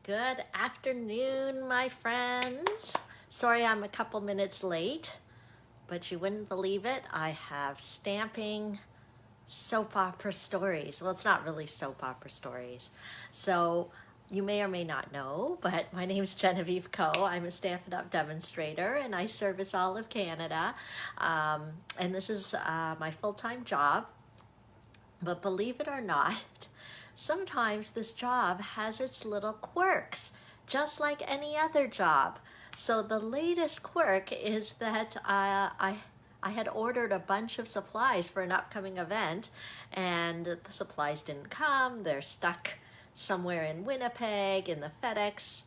Good afternoon, my friends. Sorry I'm a couple minutes late, but you wouldn't believe it. I have stamping soap opera stories. Well, it's not really soap opera stories. So you may or may not know, but my name is Genevieve Coe. I'm a Stampin' Up! Demonstrator and I service all of Canada. And this is my full-time job. But believe it or not, sometimes this job has its little quirks, just like any other job. So the latest quirk is that I had ordered a bunch of supplies for an upcoming event, and the supplies didn't come. They're stuck somewhere in Winnipeg in the FedEx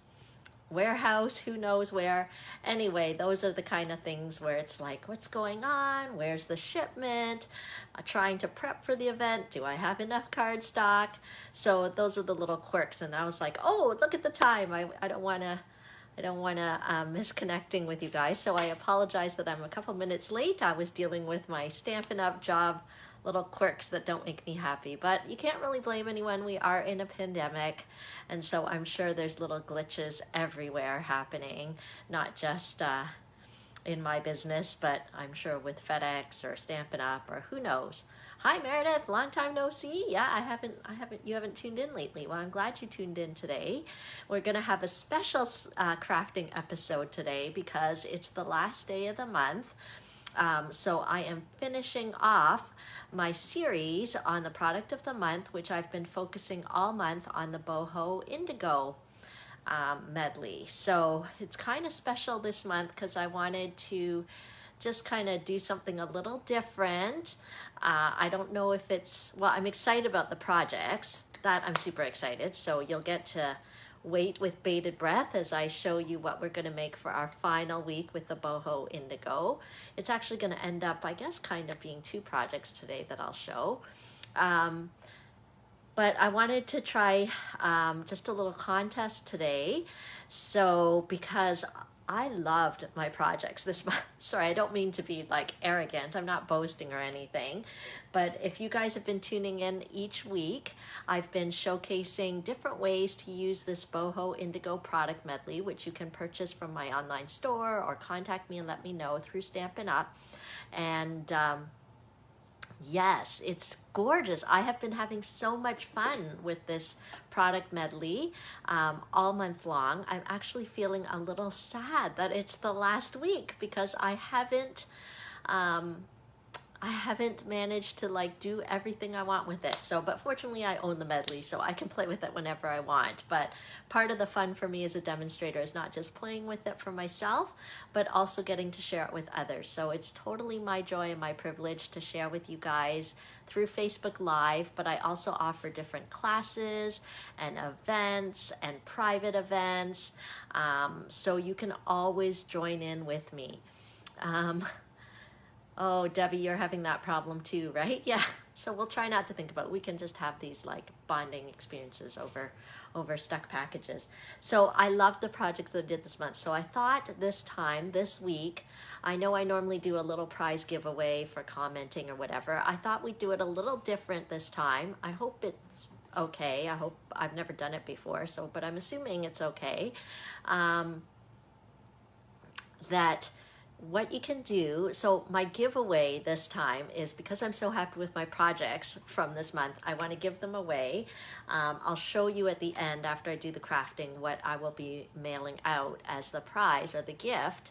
warehouse, who knows where. Anyway, those are the kind of things where it's like, what's going on? Where's the shipment? Trying to prep for the event. Do I have enough card stock? So those are the little quirks. And I was like, oh, look at the time. I don't want to miss connecting with you guys. So I apologize that I'm a couple minutes late. I was dealing with my Stampin' Up! Job little quirks that don't make me happy, but you can't really blame anyone. We are in a pandemic, and so I'm sure there's little glitches everywhere happening, not just in my business, but I'm sure with FedEx or Stampin' Up! Or who knows. Hi Meredith, long time no see. Yeah, you haven't tuned in lately. Well, I'm glad you tuned in today. We're gonna have a special crafting episode today because it's the last day of the month. So I am finishing off my series on the product of the month, which I've been focusing all month on the Boho Indigo medley. So it's kind of special this month because I wanted to just kind of do something a little different. I don't know if well, I'm excited about the projects. That I'm super excited. So you'll get to wait with bated breath as I show you what we're going to make for our final week with the Boho Indigo. It's actually going to end up, I guess, kind of being two projects today that I'll show. But I wanted to try just a little contest today. So because I loved my projects this month. Sorry, I don't mean to be like arrogant. I'm not boasting or anything. But if you guys have been tuning in each week, I've been showcasing different ways to use this Boho Indigo product medley, which you can purchase from my online store or contact me and let me know through Stampin' Up! And yes, it's gorgeous. I have been having so much fun with this product medley all month long. I'm actually feeling a little sad that it's the last week because I haven't managed to like do everything I want with it. So, but fortunately I own the medley, so I can play with it whenever I want. But part of the fun for me as a demonstrator is not just playing with it for myself, but also getting to share it with others. So it's totally my joy and my privilege to share with you guys through Facebook Live, but I also offer different classes and events and private events. So you can always join in with me. Oh, Debbie, you're having that problem too, right? Yeah. So we'll try not to think about it. We can just have these like bonding experiences over stuck packages. So I love the projects that I did this month. So I thought this week, I know I normally do a little prize giveaway for commenting or whatever. I thought we'd do it a little different this time. I hope it's okay. I hope I've never done it before. But I'm assuming it's okay. That what you can do, so my giveaway this time is because I'm so happy with my projects from this month, I want to give them away. I'll show you at the end after I do the crafting what I will be mailing out as the prize or the gift.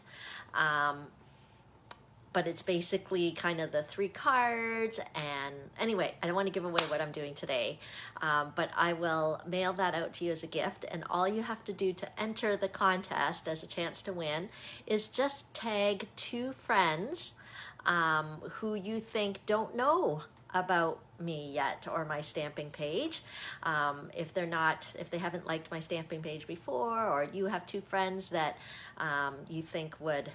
But it's basically kind of the 3 cards, and anyway, I don't want to give away what I'm doing today, but I will mail that out to you as a gift, and all you have to do to enter the contest as a chance to win is just tag 2 friends who you think don't know about me yet or my stamping page. If they haven't liked my stamping page before, or you have 2 friends that you think would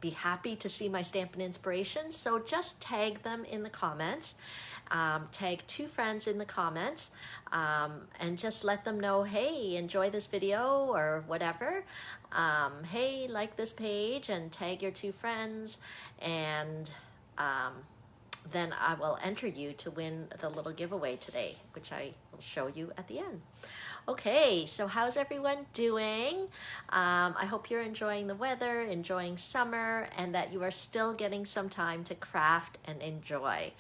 be happy to see my Stampin' Inspirations. So just tag them in the comments. Tag 2 friends in the comments and just let them know, hey, enjoy this video or whatever. Hey, like this page, and tag your 2 friends, and then I will enter you to win the little giveaway today, which I will I'll show you at the end. Okay, so how's everyone doing? I hope you're enjoying the weather, enjoying summer, and that you are still getting some time to craft and enjoy.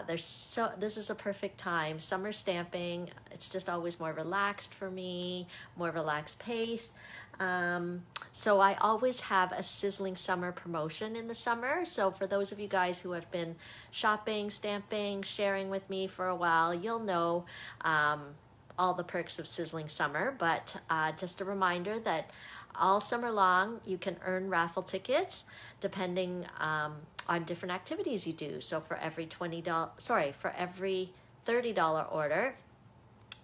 This is a perfect time. Summer stamping, it's just always more relaxed for me, more relaxed pace. So I always have a sizzling summer promotion in the summer. So for those of you guys who have been shopping, stamping, sharing with me for a while, you'll know all the perks of sizzling summer. But just a reminder that all summer long you can earn raffle tickets depending on different activities you do. So for every for every $30 order,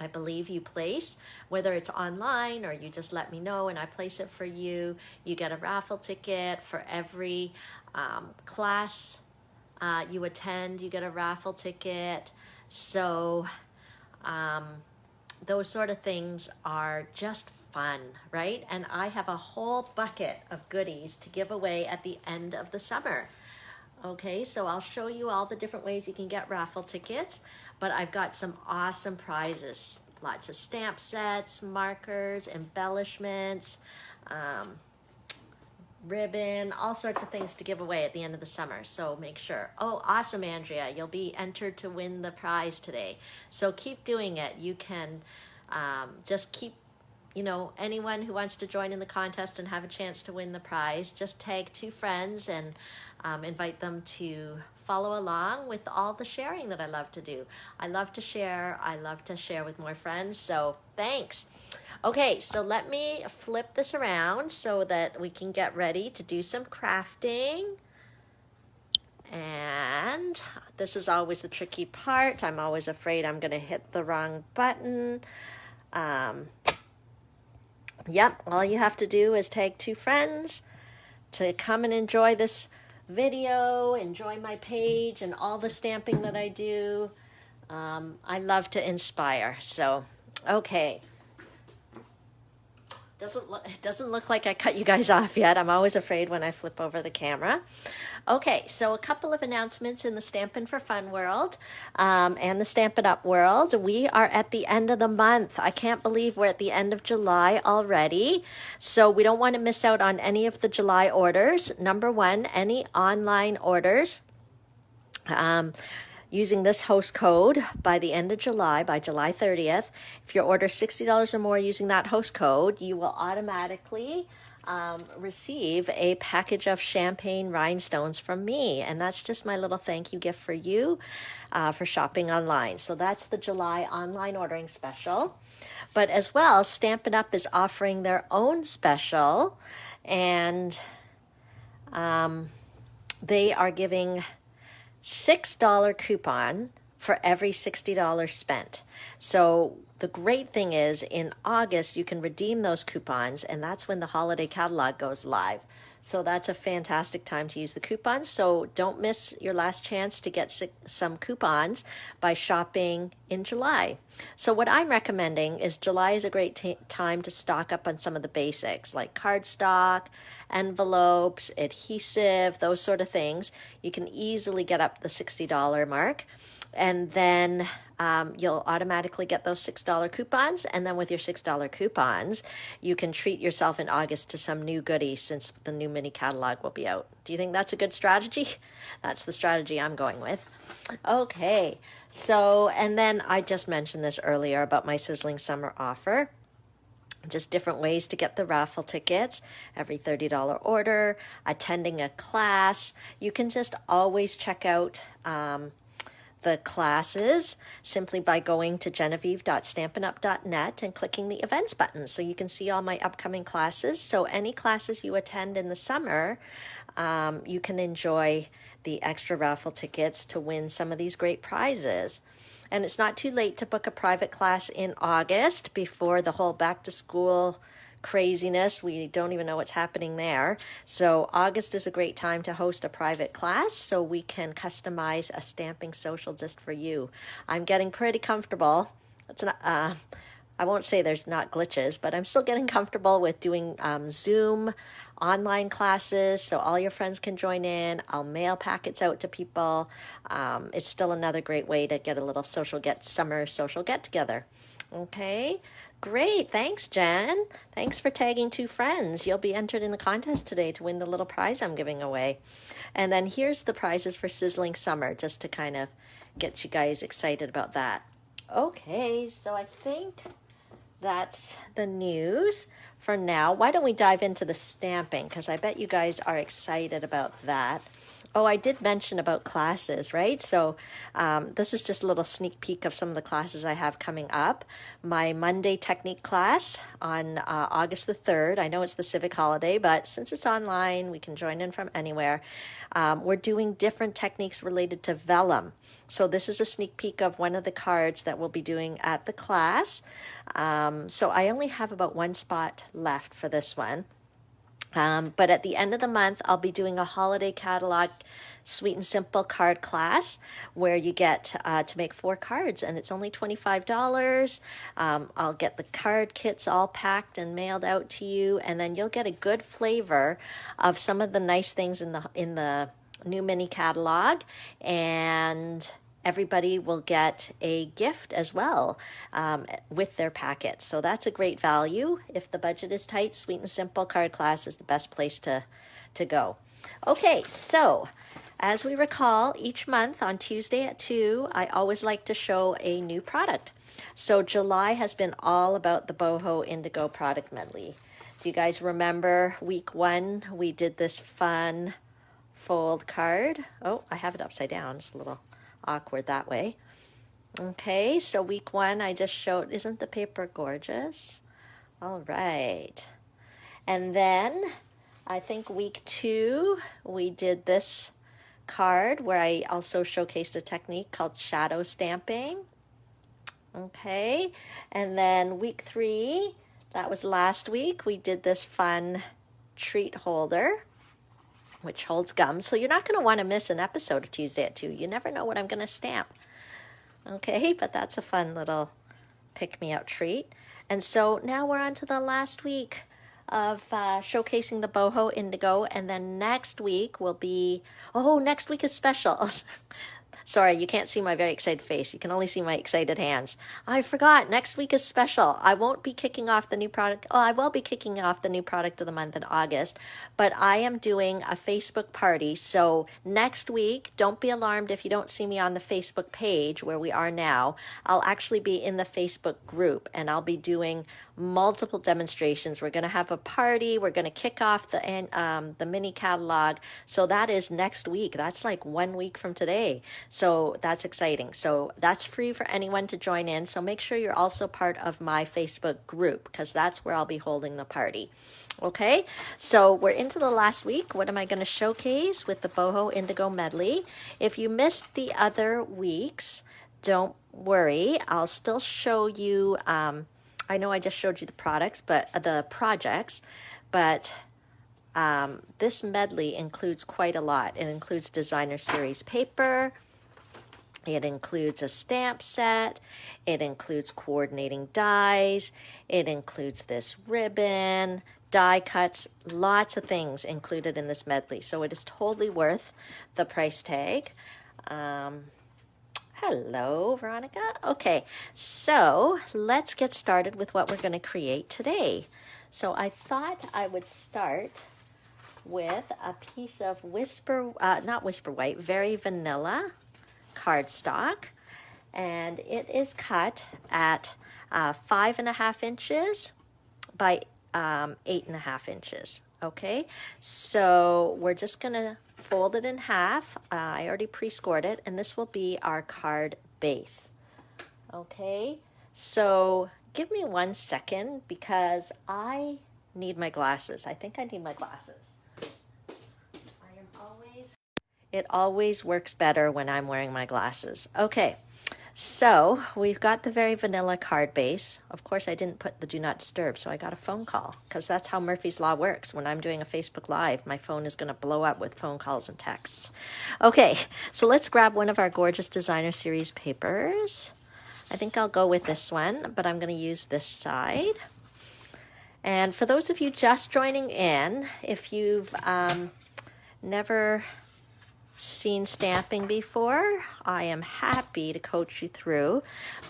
I believe you place, whether it's online or you just let me know and I place it for you, you get a raffle ticket. For every class you attend, you get a raffle ticket. So those sort of things are just fun, right? And I have a whole bucket of goodies to give away at the end of the summer. Okay, so I'll show you all the different ways you can get raffle tickets, but I've got some awesome prizes. Lots of stamp sets, markers, embellishments, ribbon, all sorts of things to give away at the end of the summer. So make sure. Oh, awesome, Andrea. You'll be entered to win the prize today. So keep doing it. You can just keep, anyone who wants to join in the contest and have a chance to win the prize, just tag 2 friends and invite them to follow along with all the sharing that I love to do. I love to share. I love to share with more friends. So thanks. Okay, so let me flip this around so that we can get ready to do some crafting. And this is always the tricky part. I'm always afraid I'm going to hit the wrong button. Yep, all you have to do is tag 2 friends to come and enjoy this video, enjoy my page and all the stamping that I do. I love to inspire. So, okay. It doesn't look like I cut you guys off yet. I'm always afraid when I flip over the camera. Okay, so a couple of announcements in the Stampin' for Fun world and the Stampin' Up world. We are at the end of the month. I can't believe we're at the end of July already. So we don't want to miss out on any of the July orders. Number 1, any online orders. Using this host code by the end of July, by July 30th, if you order $60 or more using that host code, you will automatically receive a package of champagne rhinestones from me. And that's just my little thank you gift for you for shopping online. So that's the July online ordering special. But as well, Stampin' Up! Is offering their own special, and they are giving $6 coupon for every $60 spent. So the great thing is in August, you can redeem those coupons, and that's when the holiday catalog goes live. So that's a fantastic time to use the coupons. So don't miss your last chance to get some coupons by shopping in July. So what I'm recommending is July is a great time to stock up on some of the basics like cardstock, envelopes, adhesive, those sort of things. You can easily get up the $60 mark. And then you'll automatically get those $6 coupons. And then with your $6 coupons, you can treat yourself in August to some new goodies since the new mini catalog will be out. Do you think that's a good strategy? That's the strategy I'm going with. Okay, so, and then I just mentioned this earlier about my sizzling summer offer. Just different ways to get the raffle tickets, every $30 order, attending a class. You can just always check out the classes simply by going to genevieve.stampinup.net and clicking the events button so you can see all my upcoming classes. So any classes you attend in the summer, you can enjoy the extra raffle tickets to win some of these great prizes. And it's not too late to book a private class in August before the whole back to school craziness. We don't even know what's happening there. So August is a great time to host a private class so we can customize a stamping social just for you. I'm getting pretty comfortable. It's not, I won't say there's not glitches, but I'm still getting comfortable with doing Zoom online classes so all your friends can join in. I'll mail packets out to people. It's still another great way to get a little summer social get together. Okay, great. Thanks, Jen. Thanks for tagging 2 friends. You'll be entered in the contest today to win the little prize I'm giving away. And then here's the prizes for Sizzling Summer, just to kind of get you guys excited about that. Okay, so I think that's the news for now. Why don't we dive into the stamping? Because I bet you guys are excited about that. Oh, I did mention about classes, right? So this is just a little sneak peek of some of the classes I have coming up. My Monday technique class on August the 3rd. I know it's the civic holiday, but since it's online, we can join in from anywhere. We're doing different techniques related to vellum. So this is a sneak peek of one of the cards that we'll be doing at the class. So I only have about 1 spot left for this one. But at the end of the month, I'll be doing a holiday catalog sweet and simple card class where you get to make 4 cards, and it's only $25. I'll get the card kits all packed and mailed out to you, and then you'll get a good flavor of some of the nice things in the new mini catalog, and everybody will get a gift as well with their packet. So that's a great value. If the budget is tight, Sweet and Simple Card Class is the best place to go. Okay, so as we recall, each month on Tuesday at 2, I always like to show a new product. So July has been all about the Boho Indigo product medley. Do you guys remember week 1? We did this fun fold card. Oh, I have it upside down. It's a little awkward that way. Okay, so week 1 I just showed, isn't the paper gorgeous? All right. And then I think week 2 we did this card where I also showcased a technique called shadow stamping. Okay, and then week 3, that was last week, we did this fun treat holder which holds gum. So you're not going to want to miss an episode of Tuesday at 2. You never know what I'm going to stamp. Okay, but that's a fun little pick-me-up treat. And so now we're on to the last week of showcasing the Boho Indigo. And then next week will be, next week is special. Sorry, you can't see my very excited face. You can only see my excited hands. I forgot, next week is special. I won't be kicking off the new product. Oh, I will be kicking off the new product of the month in August, but I am doing a Facebook party. So next week, don't be alarmed if you don't see me on the Facebook page where we are now. I'll actually be in the Facebook group, and I'll be doing multiple demonstrations. We're going to have a party. We're going to kick off the mini catalog. So that is next week. That's like 1 week from today. So that's exciting. So that's free for anyone to join in. So make sure you're also part of my Facebook group because that's where I'll be holding the party. Okay, so we're into the last week. What am I going to showcase with the Boho Indigo Medley? If you missed the other weeks, don't worry. I'll still show you, I know I just showed you the projects, but this medley includes quite a lot. It includes designer series paper. It includes a stamp set. It includes coordinating dies. It includes this ribbon, die cuts, lots of things included in this medley. So it is totally worth the price tag. Hello, Veronica. Okay, so let's get started with what we're going to create today. So I thought I would start with a piece of not Whisper White, Very Vanilla cardstock, and it is cut at 5.5 inches by 8.5 inches. Okay, so we're just gonna fold it in half. I already pre-scored it, and this will be our card base. Okay, so give me 1 second because I need my glasses. I think I need my glasses. It always works better when I'm wearing my glasses. Okay, so we've got the Very Vanilla card base. Of course, I didn't put the Do Not Disturb, so I got a phone call because that's how Murphy's Law works. When I'm doing a Facebook Live, my phone is going to blow up with phone calls and texts. Okay, so let's grab one of our gorgeous designer series papers. I think I'll go with this one, but I'm going to use this side. And for those of you just joining in, if you've never seen stamping before, I am happy to coach you through.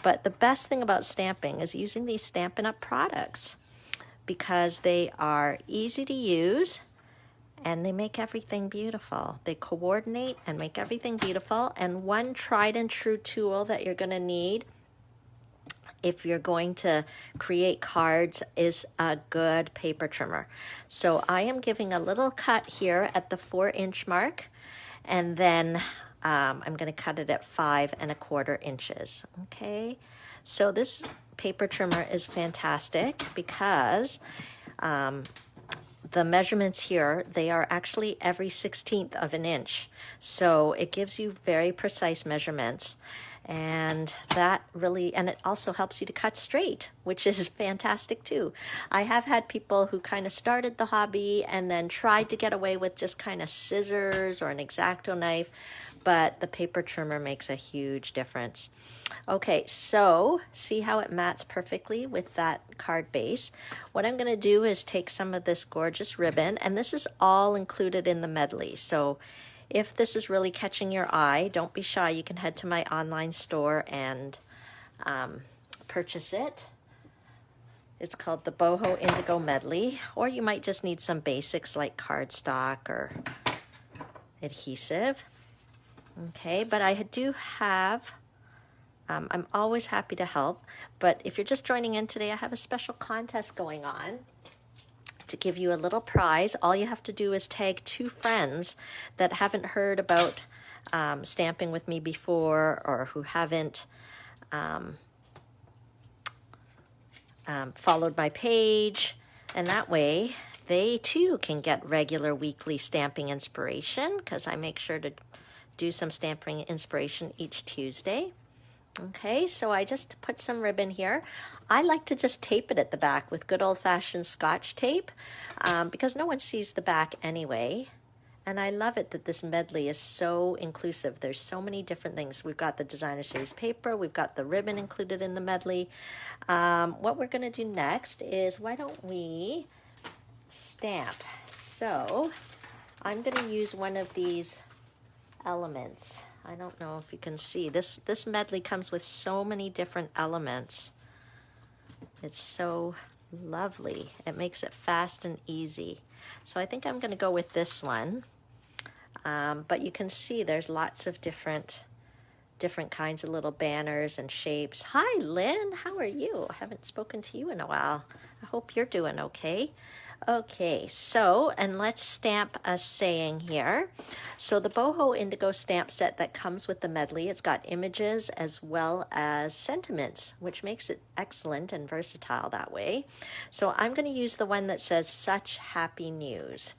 But the best thing about stamping is using these Stampin' Up! Products because they are easy to use and they make everything beautiful. They coordinate and make everything beautiful. And one tried and true tool that you're going to need if you're going to create cards is a good paper trimmer. So I am giving a little cut here at the 4-inch mark, and then I'm going to cut it at 5 1/4 inches. Okay, so this paper trimmer is fantastic because the measurements here, they are actually every 1/16 of an inch. So it gives you very precise measurements. And that really, and it also helps you to cut straight, which is fantastic too. I have had people who kind of started the hobby and then tried to get away with just kind of scissors or an X-Acto knife, but the paper trimmer makes a huge difference. Okay, so see how it mats perfectly with that card base. What I'm going to do is take some of this gorgeous ribbon, and this is all included in the medley. So if this is really catching your eye, don't be shy. You can head to my online store and purchase it. It's called the Boho Indigo Medley, or you might just need some basics like cardstock or adhesive. Okay, but I do have, I'm always happy to help, but if you're just joining in today, I have a special contest going on to give you a little prize. All you have to do is tag 2 friends that haven't heard about stamping with me before or who haven't followed my page, and that way they too can get regular weekly stamping inspiration because I make sure to do some stamping inspiration each Tuesday. Okay, so I just put some ribbon here. I like to just tape it at the back with good old-fashioned Scotch tape because no one sees the back anyway. And I love it that this medley is so inclusive. There's so many different things. We've got the designer series paper. We've got the ribbon included in the medley. What we're going to do next is, why don't we stamp? So I'm going to use one of these elements. I don't know if you can see. This medley comes with so many different elements. It's so lovely. It makes it fast and easy. So I think I'm going to go with this one. But you can see there's lots of different kinds of little banners and shapes. Hi, Lynn. How are you? I haven't spoken to you in a while. I hope you're doing okay. Okay, so, and let's stamp a saying here. So the Boho Indigo stamp set that comes with the medley, it's got images as well as sentiments, which makes it excellent and versatile that way. So I'm going to use the one that says "Such Happy News,"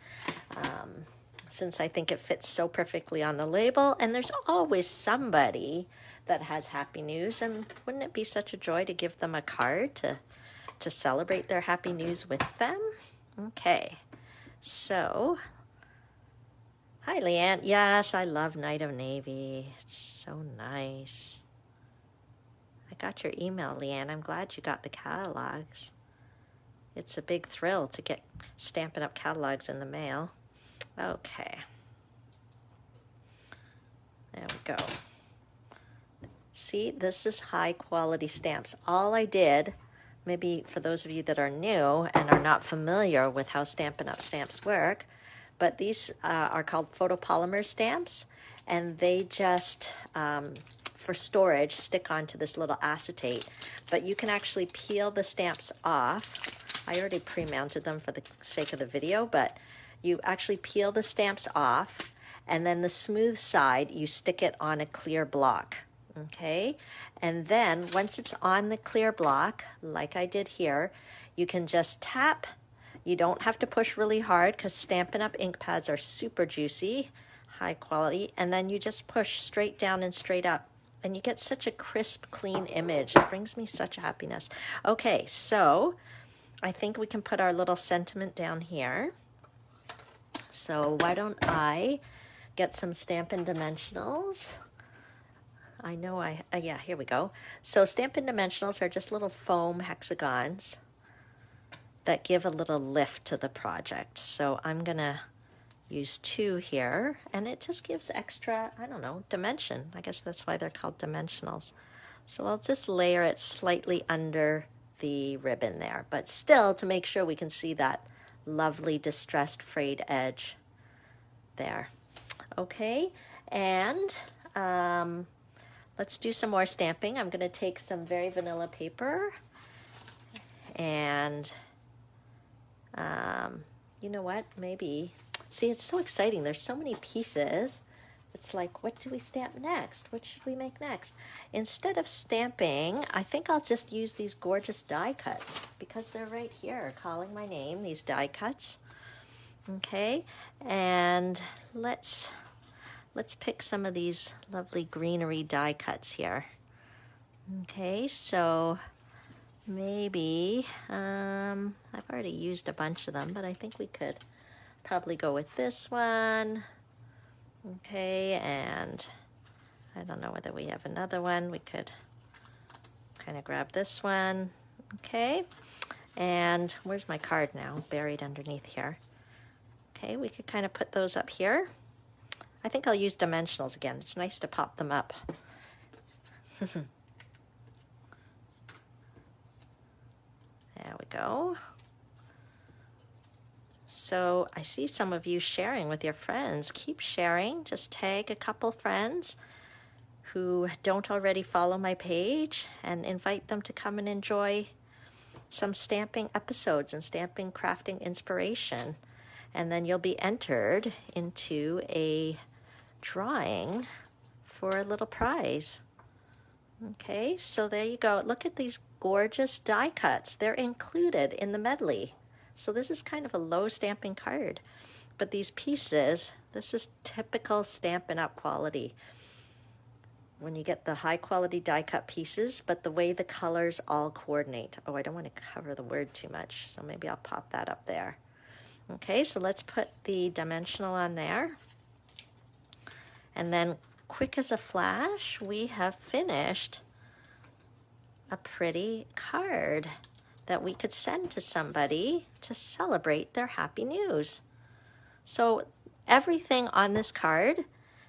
since I think it fits so perfectly on the label, and there's always somebody that has happy news, and wouldn't it be such a joy to give them a card to celebrate their happy news with them? Okay, so, hi Leanne. Yes, I love Night of Navy. It's so nice. I got your email, Leanne. I'm glad you got the catalogs. It's a big thrill to get Stampin' Up! Catalogs in the mail. Okay. There we go. See, this is high quality stamps. All I did, maybe for those of you that are new and are not familiar with how Stampin' Up! Stamps work, but these are called photopolymer stamps, and they just, for storage, stick onto this little acetate. But you can actually peel the stamps off. I already pre-mounted them for the sake of the video, but you actually peel the stamps off, and then the smooth side, you stick it on a clear block. Okay, and then once it's on the clear block, like I did here, you can just tap. You don't have to push really hard because Stampin' Up! Ink pads are super juicy, high quality, and then you just push straight down and straight up, and you get such a crisp, clean image. It brings me such happiness. Okay, so I think we can put our little sentiment down here. So why don't I get some Stampin' Dimensionals? I know yeah, here we go. So Stampin' Dimensionals are just little foam hexagons that give a little lift to the project. So I'm gonna use 2 here, and it just gives extra, I don't know, dimension. I guess that's why they're called dimensionals. So I'll just layer it slightly under the ribbon there, but still to make sure we can see that lovely distressed frayed edge there. Okay, and let's do some more stamping. I'm gonna take some very vanilla paper and you know what, maybe, see, it's so exciting. There's so many pieces. It's like, what do we stamp next? What should we make next? Instead of stamping, I think I'll just use these gorgeous die cuts because they're right here calling my name, these die cuts. Okay, and let's pick some of these lovely greenery die cuts here. Okay, so maybe, I've already used a bunch of them, but I think we could probably go with this one. Okay, and I don't know whether we have another one. We could kind of grab this one. Okay, and where's my card now? Buried underneath here. Okay, we could kind of put those up here. I think I'll use dimensionals again. It's nice to pop them up. There we go. So I see some of you sharing with your friends. Keep sharing. Just tag a couple friends who don't already follow my page and invite them to come and enjoy some stamping episodes and stamping crafting inspiration. And then you'll be entered into a drawing for a little prize. Okay, so there you go. Look at these gorgeous die cuts. They're included in the medley. So this is kind of a low stamping card. But these pieces, this is typical Stampin' Up! Quality. When you get the high quality die cut pieces, but the way the colors all coordinate. Oh, I don't want to cover the word too much, so maybe I'll pop that up there. Okay, so let's put the dimensional on there. And then quick as a flash, we have finished a pretty card that we could send to somebody to celebrate their happy news. So everything on this card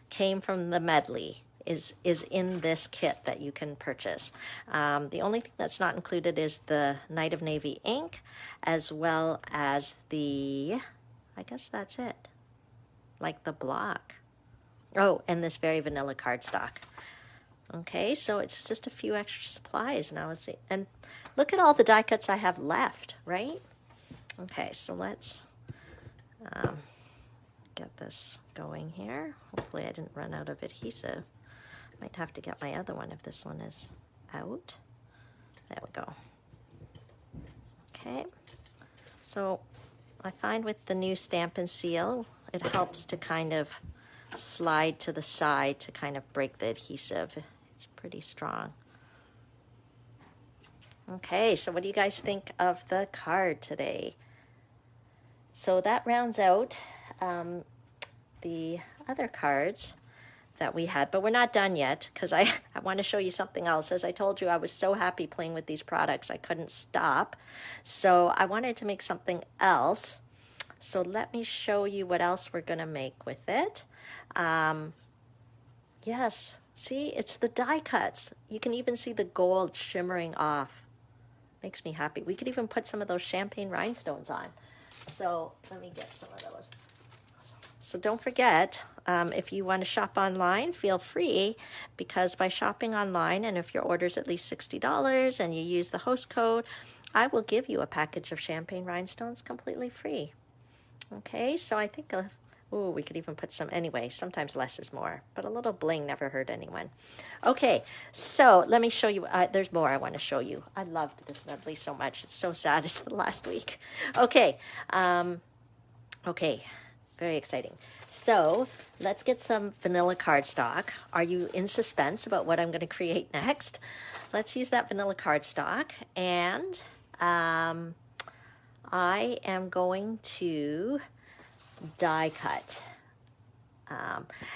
came from the medley, is in this kit that you can purchase. The only thing that's not included is the Night of Navy ink, as well as the, I guess that's it, like the block. Oh, and this very vanilla cardstock. Okay, so it's just a few extra supplies now. And look at all the die cuts I have left, right? Okay, so let's get this going here. Hopefully I didn't run out of adhesive. Might have to get my other one if this one is out. There we go. Okay, so I find with the new Stampin' Seal, it helps to kind of slide to the side to kind of break the adhesive. It's pretty strong. Okay, so what do you guys think of the card today? So that rounds out the other cards that we had, but we're not done yet because I want to show you something else. As I told you, I was so happy playing with these products, I couldn't stop. So I wanted to make something else. So let me show you what else we're going to make with it. Yes, see, it's the die cuts. You can even see the gold shimmering off. Makes me happy. We could even put some of those champagne rhinestones on. So let me get some of those. So don't forget, if you want to shop online, feel free, because by shopping online, and if your order is at least $60 and you use the host code, I will give you a package of champagne rhinestones completely free. Okay, so I think, we could even put some, anyway, sometimes less is more, but a little bling never hurt anyone. Okay, so let me show you, there's more I want to show you. I loved this medley so much. It's so sad it's the last week. Okay, okay, very exciting. So let's get some vanilla cardstock. Are you in suspense about what I'm going to create next? Let's use that vanilla cardstock, and I am going to die cut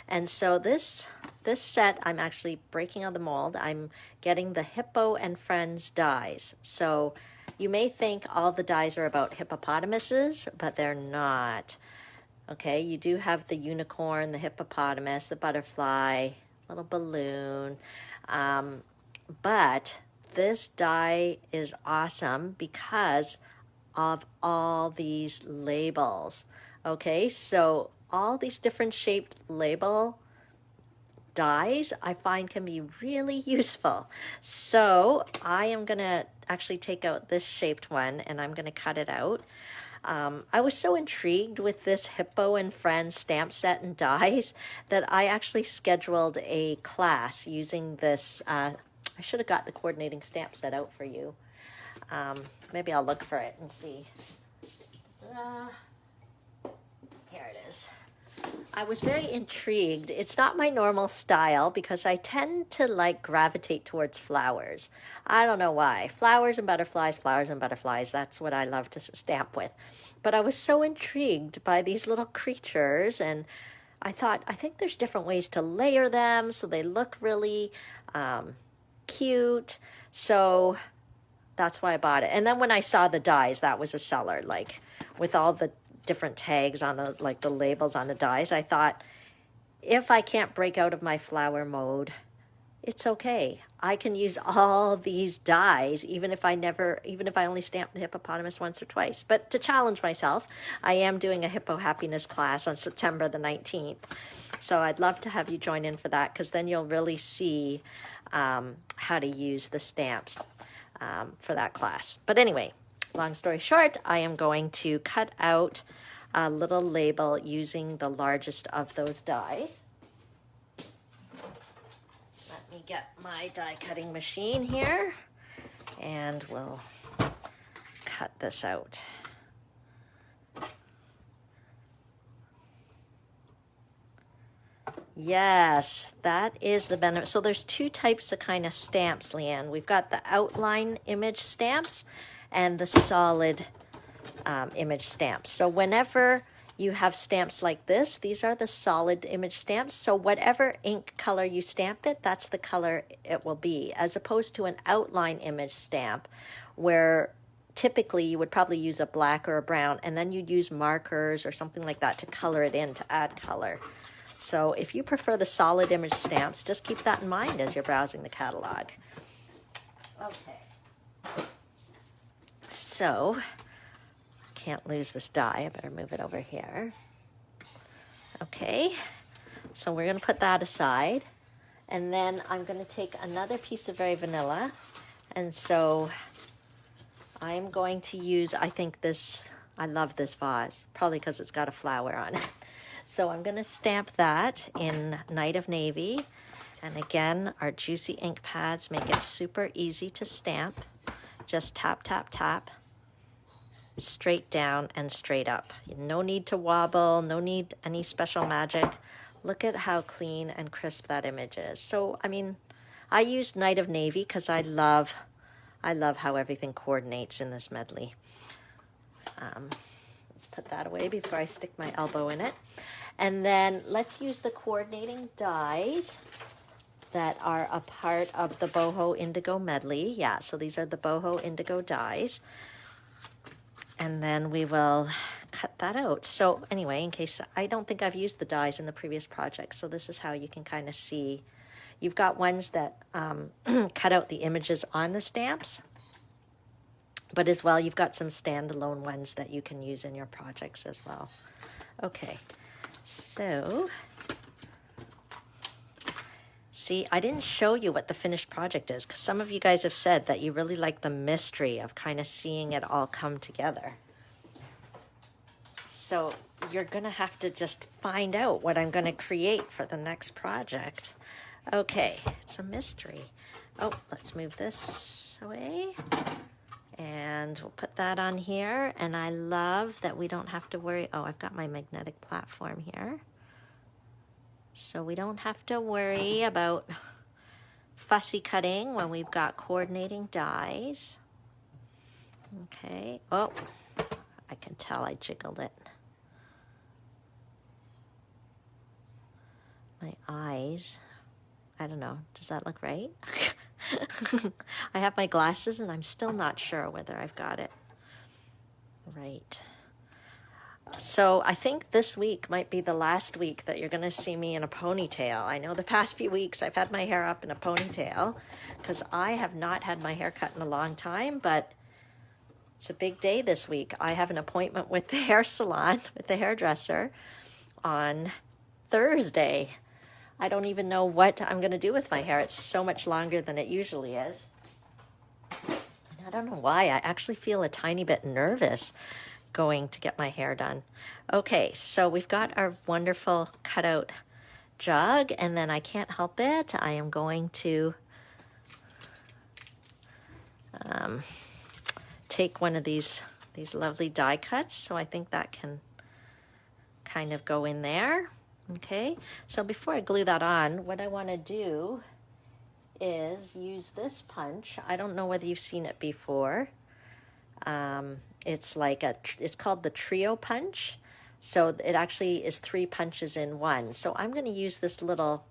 And so this set, I'm actually breaking out the mold. I'm getting the Hippo and Friends dies. So you may think all the dies are about hippopotamuses, but they're not. Okay, you do have the unicorn, the hippopotamus, the butterfly, little balloon. But this die is awesome because of all these labels. Okay, so all these different shaped label dies I find can be really useful. So I am gonna actually take out this shaped one and I'm gonna cut it out. I was so intrigued with this Hippo and Friends stamp set and dies that I actually scheduled a class using this. I should have got the coordinating stamp set out for you. Maybe I'll look for it and see. Here it is. I was very intrigued. It's not my normal style because I tend to like gravitate towards flowers. I don't know why. Flowers and butterflies, that's what I love to stamp with. But I was so intrigued by these little creatures and I thought, I think there's different ways to layer them so they look really cute. So that's why I bought it. And then when I saw the dies, that was a seller, like with all the different tags on the, like the labels on the dies, I thought, if I can't break out of my flower mode, it's okay. I can use all these dies, even if I only stamp the hippopotamus once or twice. But to challenge myself, I am doing a Hippo Happiness class on September the 19th. So I'd love to have you join in for that because then you'll really see how to use the stamps for that class. But anyway, long story short, I am going to cut out a little label using the largest of those dies. Let me get my die cutting machine here and we'll cut this out. Yes, that is the benefit. So there's two types of kind of stamps, Leanne. We've got the outline image stamps and the solid image stamps. So whenever you have stamps like this, these are the solid image stamps. So whatever ink color you stamp it, that's the color it will be, as opposed to an outline image stamp where typically you would probably use a black or a brown and then you'd use markers or something like that to color it in, to add color. So if you prefer the solid image stamps, just keep that in mind as you're browsing the catalog. Okay. So, can't lose this die. I better move it over here. Okay. So we're going to put that aside. And then I'm going to take another piece of Very Vanilla. And so I'm going to use, I think this, I love this vase, probably because it's got a flower on it. So I'm going to stamp that in Night of Navy. And again, our juicy ink pads make it super easy to stamp. Just tap, tap, tap, straight down and straight up. No need to wobble, no need any special magic. Look at how clean and crisp that image is. So, I mean, I used Night of Navy because I love how everything coordinates in this medley. Let's put that away before I stick my elbow in it. And then let's use the coordinating dies that are a part of the Boho Indigo medley. Yeah, so these are the Boho Indigo dies. And then we will cut that out. So anyway, in case, I don't think I've used the dies in the previous project, so this is how you can kind of see. You've got ones that cut out the images on the stamps, but as well, you've got some standalone ones that you can use in your projects as well. Okay, so see, I didn't show you what the finished project is because some of you guys have said that you really like the mystery of kind of seeing it all come together. So you're going to have to just find out what I'm going to create for the next project. Okay, it's a mystery. Oh, let's move this away. And we'll put that on here. And I love that we don't have to worry. Oh, I've got my magnetic platform here. So we don't have to worry about fussy cutting when we've got coordinating dies. Okay. Oh, I can tell I jiggled it. my eyes. I don't know. Does that look right? I have my glasses and I'm still not sure whether I've got it right. So I think this week might be the last week that you're going to see me in a ponytail. I know the past few weeks I've had my hair up in a ponytail because I have not had my hair cut in a long time, but it's a big day this week. I have an appointment with the hair salon, with the hairdresser on Thursday. I don't even know what I'm going to do with my hair. It's so much longer than it usually is. And I don't know why. I actually feel a tiny bit nervous going to get my hair done. Okay, so we've got our wonderful cutout jug, and then I can't help it. I am going to take one of these lovely die cuts. So I think that can kind of go in there. Okay, so before I glue that on, what I want to do is use this punch. I don't know whether you've seen it before. It's called the trio punch. So it actually is 3 punches in one. So I'm going to use this little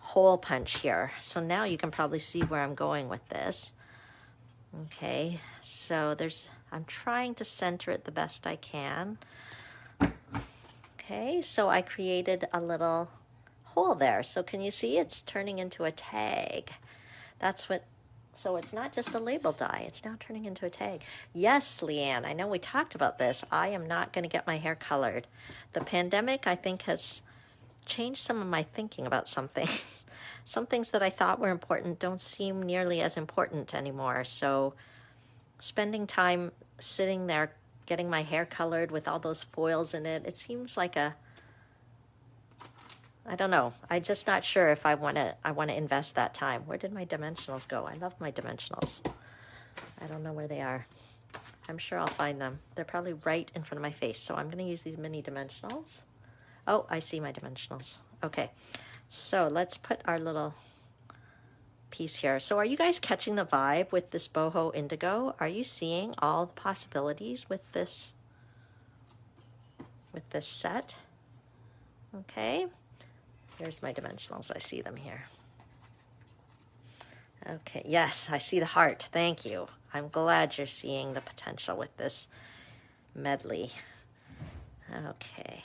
hole punch here. So now you can probably see where I'm going with this. Okay, so I'm trying to center it the best I can. Okay, so I created a little hole there. So can you see it's turning into a tag? So it's not just a label die, it's now turning into a tag. Yes, Leanne, I know we talked about this. I am not going to get my hair colored. The pandemic, I think, has changed some of my thinking about some things. Some things that I thought were important don't seem nearly as important anymore. So spending time sitting there getting my hair colored with all those foils in it, it seems like I don't know. I'm just not sure if I want to invest that time. Where did my dimensionals go? I love my dimensionals. I don't know where they are. I'm sure I'll find them. They're probably right in front of my face. So I'm going to use these mini dimensionals. Oh, I see my dimensionals. Okay. So let's put our little piece here. So are you guys catching the vibe with this Boho Indigo? Are you seeing all the possibilities with this set? Okay. Here's my dimensionals. I see them here. Okay, yes, I see the heart. Thank you. I'm glad you're seeing the potential with this medley. Okay,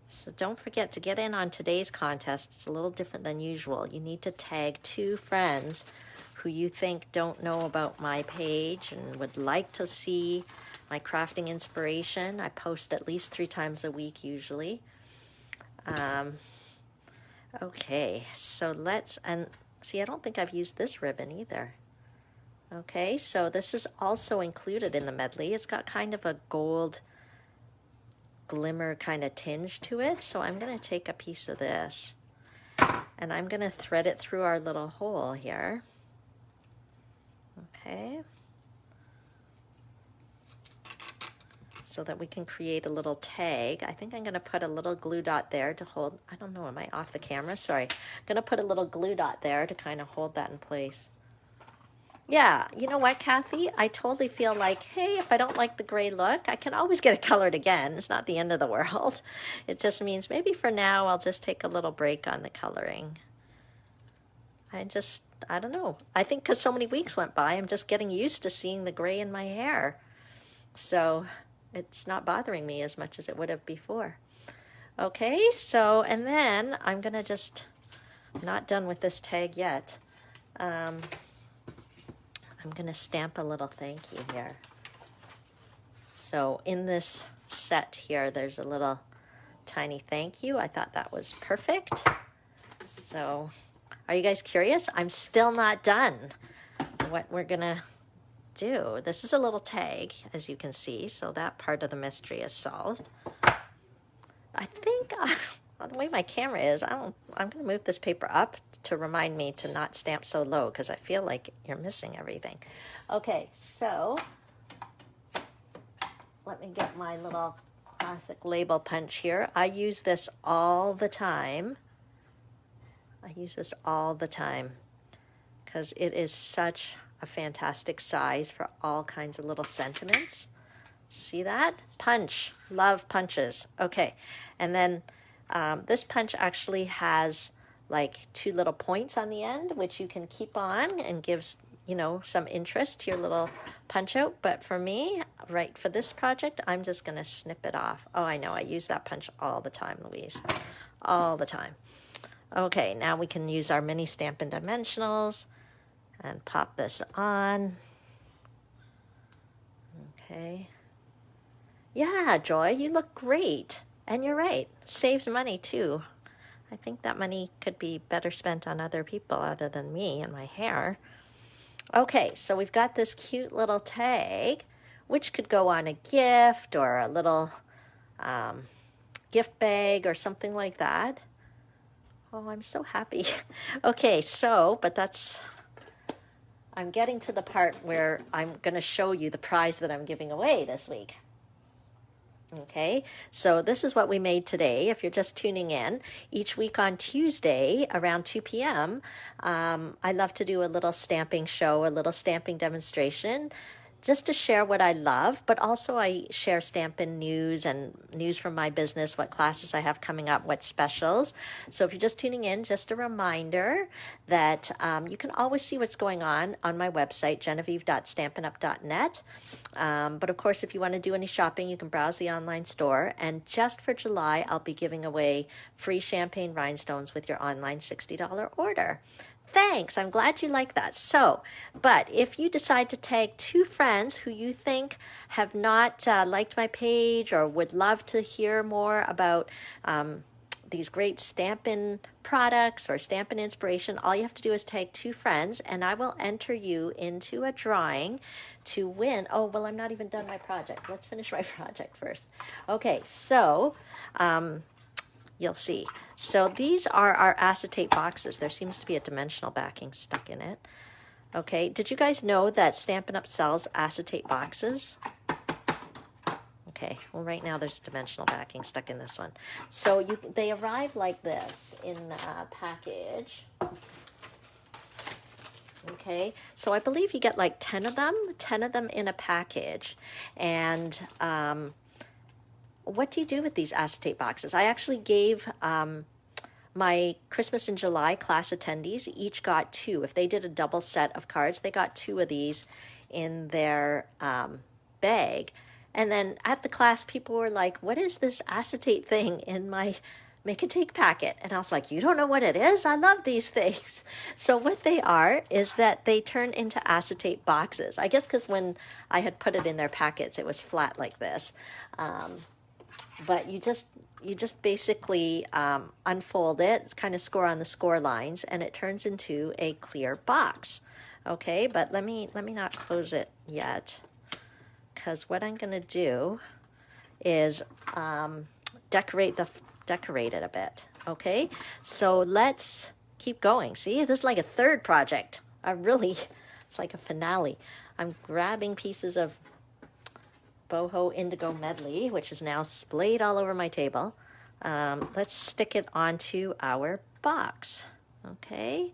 so don't forget to get in on today's contest. It's a little different than usual. You need to tag 2 friends who you think don't know about my page and would like to see my crafting inspiration. I post at least 3 times a week usually. Okay, so and see, I don't think I've used this ribbon either. Okay, so this is also included in the medley. It's got kind of a gold glimmer kind of tinge to it. So I'm going to take a piece of this and I'm going to thread it through our little hole here. Okay. So that we can create a little tag. I think I'm going to put a little glue dot there to hold, I don't know, am I off the camera? Sorry. I'm going to put a little glue dot there to kind of hold that in place. Yeah, you know what, Kathy? I totally feel like, hey, if I don't like the gray look, I can always get it colored again. It's not the end of the world. It just means maybe for now, I'll just take a little break on the coloring. I don't know. I think because so many weeks went by, I'm just getting used to seeing the gray in my hair. So it's not bothering me as much as it would have before. Okay, so, and then I'm going to I'm not done with this tag yet. I'm going to stamp a little thank you here. So in this set here, there's a little tiny thank you. I thought that was perfect. So are you guys curious? I'm still not done. What we're going to do. This is a little tag, as you can see, so that part of the mystery is solved. I think, the way my camera is, I'm going to move this paper up to remind me to not stamp so low because I feel like you're missing everything. Okay, so let me get my little classic label punch here. I use this all the time. Because it is such a fantastic size for all kinds of little sentiments. See that? Punch. Love punches. Okay. And then This punch actually has like 2 little points on the end, which you can keep on and gives, you know, some interest to your little punch out. But for me, right, for this project, I'm just going to snip it off. Oh, I know, I use that punch all the time, Louise, all the time. Okay, now we can use our mini Stampin' Dimensionals and pop this on. Okay. Yeah, Joy, you look great. And you're right, saves money too. I think that money could be better spent on other people other than me and my hair. Okay, so we've got this cute little tag, which could go on a gift or a little gift bag or something like that. Oh, I'm so happy. Okay, so, but I'm getting to the part where I'm going to show you the prize that I'm giving away this week. Okay, so this is what we made today. If you're just tuning in, each week on Tuesday around 2 p.m., I love to do a little stamping show, a little stamping demonstration, just to share what I love, but also I share Stampin' news and news from my business, what classes I have coming up, what specials. So if you're just tuning in, just a reminder that you can always see what's going on my website, genevieve.stampinup.net. But of course, if you want to do any shopping, you can browse the online store. And just for July, I'll be giving away free champagne rhinestones with your online $60 order. Thanks, I'm glad you like that. So, but if you decide to tag 2 friends who you think have not liked my page or would love to hear more about these great Stampin' products or Stampin' inspiration, all you have to do is tag 2 friends and I will enter you into a drawing to win. Oh, well, I'm not even done my project. Let's finish my project first. Okay, so you'll see. So these are our acetate boxes. There seems to be a dimensional backing stuck in it. Okay, did you guys know that Stampin' Up! Sells acetate boxes? Okay, well right now there's dimensional backing stuck in this one. So they arrive like this in a package. Okay, so I believe you get like 10 of them in a package. And what do you do with these acetate boxes? I actually gave my Christmas in July class attendees, each got 2. If they did a double set of cards, they got 2 of these in their bag. And then at the class, people were like, what is this acetate thing in my make and take packet? And I was like, you don't know what it is? I love these things. So what they are is that they turn into acetate boxes. I guess because when I had put it in their packets, it was flat like this. But you just basically unfold it, kind of score on the score lines, and it turns into a clear box. Okay, but let me not close it yet, because what I'm going to do is decorate it a bit. Okay, so let's keep going. See, this is like a third project. It's like a finale. I'm grabbing pieces of Boho Indigo Medley, which is now splayed all over my table. Let's stick it onto our box. Okay,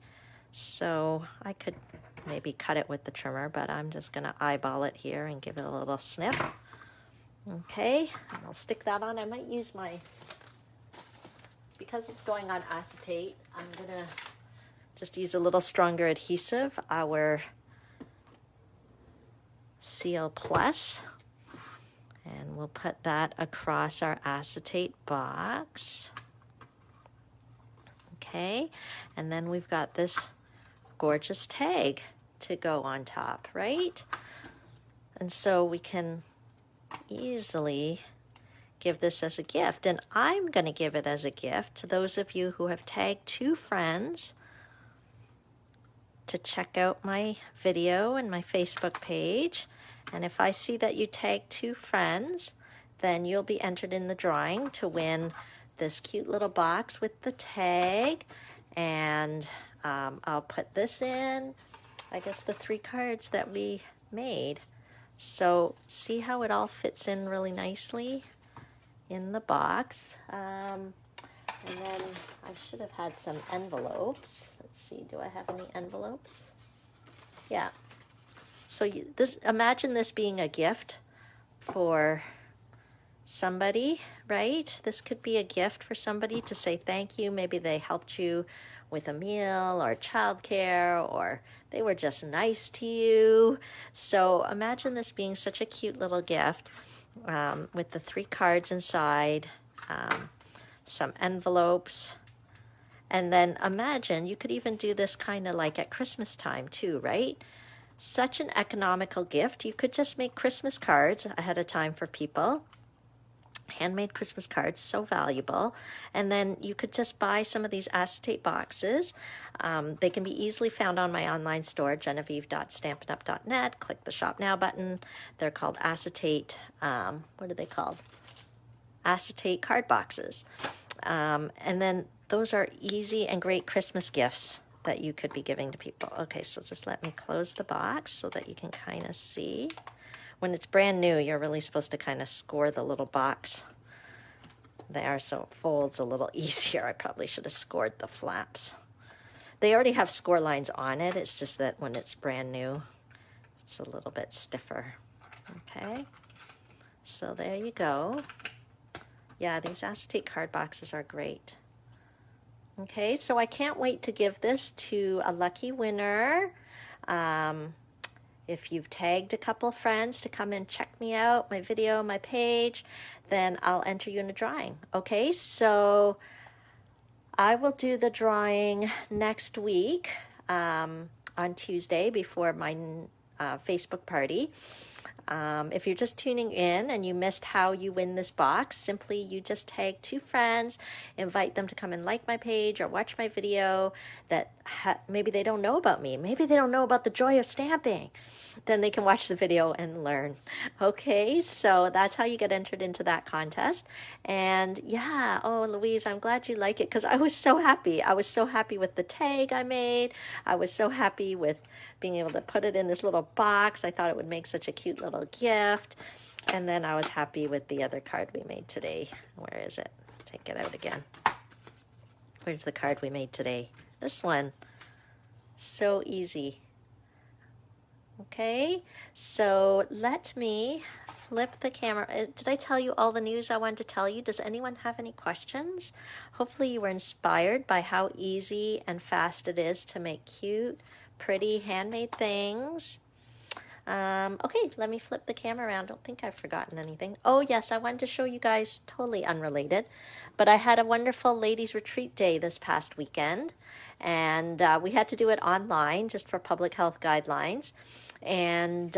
so I could maybe cut it with the trimmer, but I'm just going to eyeball it here and give it a little snip. Okay, and I'll stick that on. I might use because it's going on acetate, I'm going to just use a little stronger adhesive, our Seal Plus. And we'll put that across our acetate box. Okay, and then we've got this gorgeous tag to go on top, right? And so we can easily give this as a gift. And I'm going to give it as a gift to those of you who have tagged 2 friends to check out my video and my Facebook page. And if I see that you tag 2 friends, then you'll be entered in the drawing to win this cute little box with the tag. And I'll put this in, I guess, the 3 cards that we made. So see how it all fits in really nicely in the box. And then I should have had some envelopes. Let's see, do I have any envelopes? Yeah. So imagine this being a gift for somebody, right? This could be a gift for somebody to say thank you. Maybe they helped you with a meal or childcare, or they were just nice to you. So imagine this being such a cute little gift with the 3 cards inside, some envelopes. And then imagine you could even do this kind of like at Christmas time too, right? Such an economical gift. You could just make Christmas cards ahead of time for people. Handmade Christmas cards, so valuable. And then you could just buy some of these acetate boxes. They can be easily found on my online store, genevieve.stampinup.net. Click the Shop Now button. They're called acetate, what are they called? Acetate card boxes. And then those are easy and great Christmas gifts that you could be giving to people. Okay, so just let me close the box so that you can kind of see. When it's brand new, you're really supposed to kind of score the little box there so it folds a little easier. I probably should have scored the flaps. They already have score lines on it. It's just that when it's brand new, it's a little bit stiffer. Okay, so there you go. Yeah, these acetate card boxes are great. Okay, so I can't wait to give this to a lucky winner. If you've tagged a couple friends to come and check me out, my video, my page, then I'll enter you in a drawing. Okay, so I will do the drawing next week on Tuesday before my Facebook party. If you're just tuning in and you missed how you win this box, simply you just tag 2 friends, invite them to come and like my page or watch my video that maybe they don't know about me. Maybe they don't know about the joy of stamping. Then they can watch the video and learn. Okay, so that's how you get entered into that contest. And yeah, oh, Louise, I'm glad you like it because I was so happy. I was so happy with the tag I made. I was so happy with being able to put it in this little box. I thought it would make such a cute little gift. And then I was happy with the other card we made today. Where is it? Take it out again. Where's the card we made today? This one. So easy. Okay, so let me flip the camera. Did I tell you all the news I wanted to tell you? Does anyone have any questions? Hopefully you were inspired by how easy and fast it is to make cute, pretty handmade things. Okay, let me flip the camera around. Don't think I've forgotten anything. Oh yes, I wanted to show you guys, totally unrelated, but I had a wonderful ladies retreat day this past weekend, and we had to do it online just for public health guidelines. And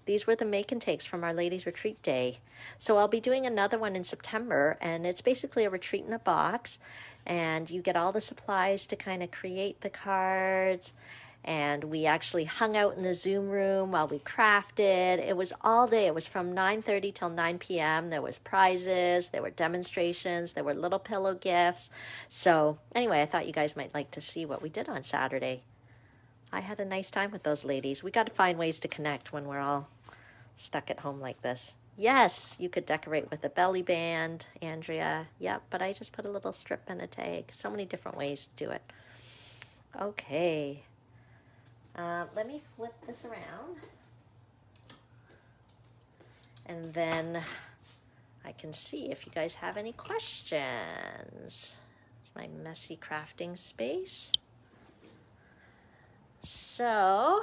these were the make and takes from our ladies retreat day. So I'll be doing another one in September, and it's basically a retreat in a box, and you get all the supplies to kind of create the cards. And we actually hung out in the Zoom room while we crafted. It was all day. It was from 9:30 till 9 p.m. There was prizes, there were demonstrations, there were little pillow gifts. So anyway, I thought you guys might like to see what we did on Saturday. I had a nice time with those ladies. We got to find ways to connect when we're all stuck at home like this. Yes, you could decorate with a belly band, Andrea. Yep, but I just put a little strip and a tag. So many different ways to do it. Okay. Let me flip this around. And then I can see if you guys have any questions. It's my messy crafting space. So,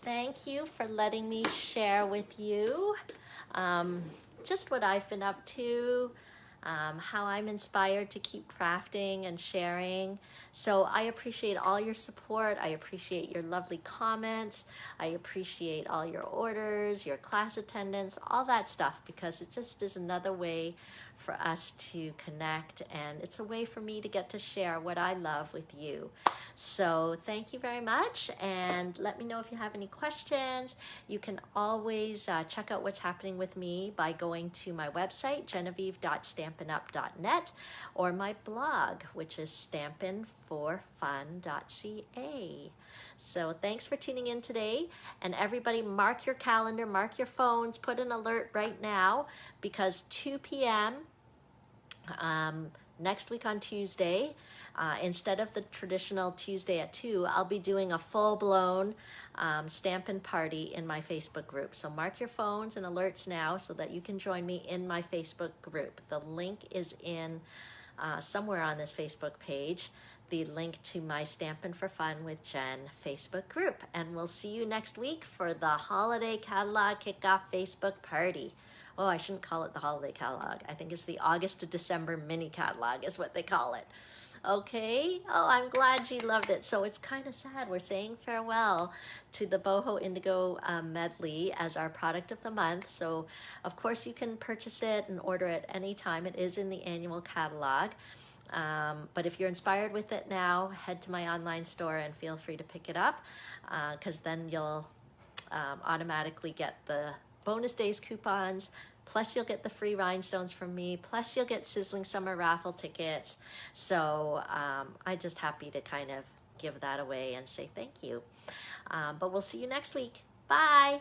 thank you for letting me share with you just what I've been up to, how I'm inspired to keep crafting and sharing. So I appreciate all your support. I appreciate your lovely comments. I appreciate all your orders, your class attendance, all that stuff, because it just is another way for us to connect, and it's a way for me to get to share what I love with you. So thank you very much, and let me know if you have any questions. You can always check out what's happening with me by going to my website, genevieve.stampinup.net, or my blog, which is stampinforfun.ca. So thanks for tuning in today, and everybody mark your calendar, mark your phones, put an alert right now, because 2 p.m. Next week on Tuesday, instead of the traditional Tuesday at 2, I'll be doing a full-blown Stampin' Party in my Facebook group. So mark your phones and alerts now so that you can join me in my Facebook group. The link is in somewhere on this Facebook page, the link to my Stampin' for Fun with Jen Facebook group. And we'll see you next week for the Holiday Catalog Kickoff Facebook Party. Oh, I shouldn't call it the Holiday Catalog. I think it's the August to December mini catalog is what they call it. Okay. Oh, I'm glad you loved it. So it's kind of sad. We're saying farewell to the Boho Indigo Medley as our product of the month. So of course you can purchase it and order it anytime. It is in the annual catalog. But if you're inspired with it now, head to my online store and feel free to pick it up, because then you'll automatically get the bonus days coupons, plus you'll get the free rhinestones from me, plus you'll get Sizzling Summer raffle tickets. So I'm just happy to kind of give that away and say thank you. But we'll see you next week. Bye.